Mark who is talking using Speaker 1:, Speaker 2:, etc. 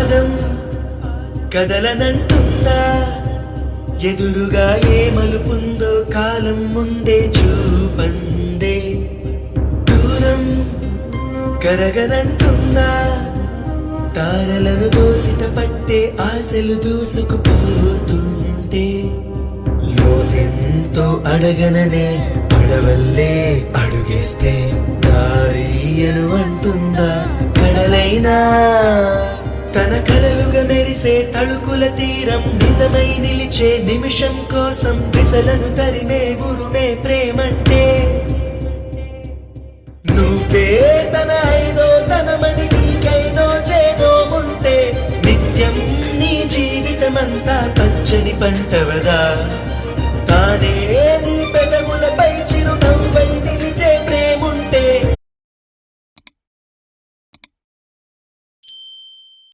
Speaker 1: పాదం కదలనంటుందా, ఎదురుగా ఏ మలుపుందో కాలం ముందే చూపందే. దూరం కరగనంటుందా, తారలను దోసిట పట్టే ఆశలు దూసుకుపోతుంటే. లోతెంతో అడగననే అడవల్లే అడుగేస్తే దారియను అంటుందా కడలైనా. తన కలలుగా మెరిసే తళుకుల తీరం నిజమై నిలిచే నిమిషం కోసం విసలను తరిమే ఉరుమే ప్రేమంటే. నువ్వే తన ఐదో తనమని నీకైనో చేదో ఉంటే నిత్యం నీ జీవితమంతా పచ్చని పంటవదా. తానే